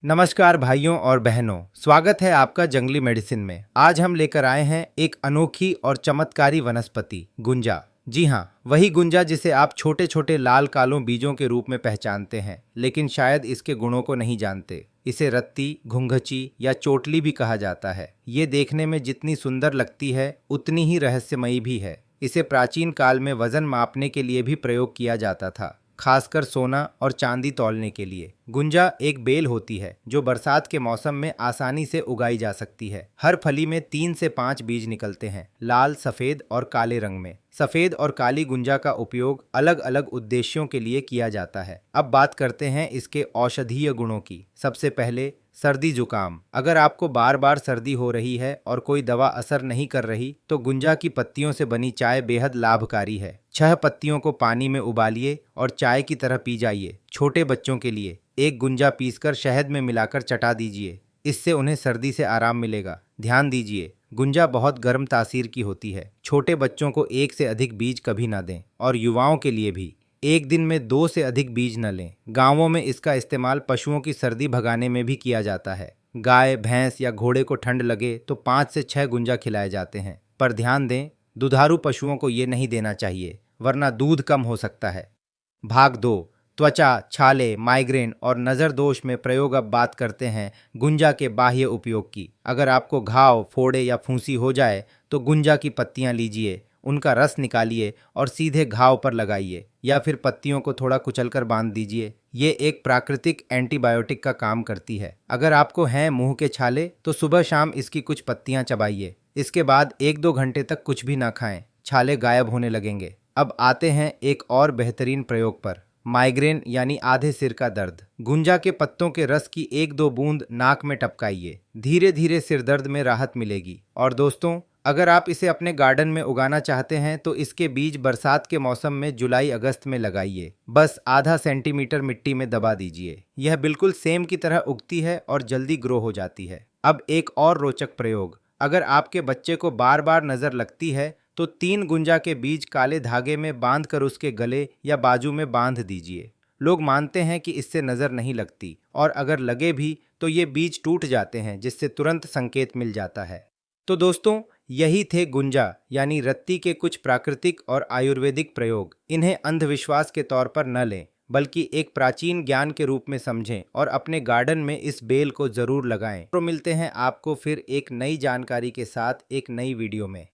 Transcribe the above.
नमस्कार भाइयों और बहनों, स्वागत है आपका जंगली मेडिसिन में। आज हम लेकर आए हैं एक अनोखी और चमत्कारी वनस्पति गुंजा। जी हाँ, वही गुंजा जिसे आप छोटे छोटे लाल कालों बीजों के रूप में पहचानते हैं, लेकिन शायद इसके गुणों को नहीं जानते। इसे रत्ती, घुंघची या चोटली भी कहा जाता है। ये देखने में जितनी सुंदर लगती है उतनी ही रहस्यमयी भी है। इसे प्राचीन काल में वजन मापने के लिए भी प्रयोग किया जाता था, खासकर सोना और चांदी तौलने के लिए। गुंजा एक बेल होती है जो बरसात के मौसम में आसानी से उगाई जा सकती है। हर फली में 3 से 5 बीज निकलते हैं, लाल, सफेद और काले रंग में। सफेद और काली गुंजा का उपयोग अलग अलग उद्देश्यों के लिए किया जाता है। अब बात करते हैं इसके औषधीय गुणों की। सबसे पहले सर्दी जुकाम। अगर आपको बार बार सर्दी हो रही है और कोई दवा असर नहीं कर रही तो गुंजा की पत्तियों से बनी चाय बेहद लाभकारी है। 6 पत्तियों को पानी में उबालिए और चाय की तरह पी जाइए। छोटे बच्चों के लिए एक गुंजा पीसकर शहद में मिलाकर चटा दीजिए, इससे उन्हें सर्दी से आराम मिलेगा। ध्यान दीजिए, गुंजा बहुत गर्म तासीर की होती है। छोटे बच्चों को 1 से अधिक बीज कभी ना दें और युवाओं के लिए भी एक दिन में 2 से अधिक बीज न लें। गांवों में इसका इस्तेमाल पशुओं की सर्दी भगाने में भी किया जाता है। गाय, भैंस या घोड़े को ठंड लगे तो 5 से 6 गुंजा खिलाए जाते हैं, पर ध्यान दें, दुधारू पशुओं को ये नहीं देना चाहिए, वरना दूध कम हो सकता है। भाग 2, त्वचा, छाले, माइग्रेन और नज़र दोष में प्रयोग। अब बात करते हैं गुंजा के बाह्य उपयोग की। अगर आपको घाव, फोड़े या फूंसी हो जाए तो गुंजा की पत्तियां लीजिए, उनका रस निकालिए और सीधे घाव पर लगाइए, या फिर पत्तियों को थोड़ा कुचलकर बांध दीजिए। ये एक प्राकृतिक एंटीबायोटिक का काम करती है। अगर आपको हैं मुंह के छाले तो सुबह शाम इसकी कुछ पत्तियां चबाइए। इसके बाद 1-2 घंटे तक कुछ भी ना खाएं, छाले गायब होने लगेंगे। अब आते हैं एक और बेहतरीन प्रयोग पर, माइग्रेन यानी आधे सिर का दर्द। गुंजा के पत्तों के रस की 1-2 बूंद नाक में टपकाइए, धीरे धीरे सिर दर्द में राहत मिलेगी। और दोस्तों, अगर आप इसे अपने गार्डन में उगाना चाहते हैं तो इसके बीज बरसात के मौसम में जुलाई अगस्त में लगाइए। बस आधा सेंटीमीटर मिट्टी में दबा दीजिए। यह बिल्कुल सेम की तरह उगती है और जल्दी ग्रो हो जाती है। अब एक और रोचक प्रयोग। अगर आपके बच्चे को बार बार नज़र लगती है तो 3 गुंजा के बीज काले धागे में बांधकर उसके गले या बाजू में बांध दीजिए। लोग मानते हैं कि इससे नज़र नहीं लगती, और अगर लगे भी तो ये बीज टूट जाते हैं, जिससे तुरंत संकेत मिल जाता है। तो दोस्तों, यही थे गुंजा यानी रत्ती के कुछ प्राकृतिक और आयुर्वेदिक प्रयोग। इन्हें अंधविश्वास के तौर पर न लें, बल्कि एक प्राचीन ज्ञान के रूप में समझें और अपने गार्डन में इस बेल को जरूर लगाएं। तो मिलते हैं आपको फिर एक नई जानकारी के साथ एक नई वीडियो में।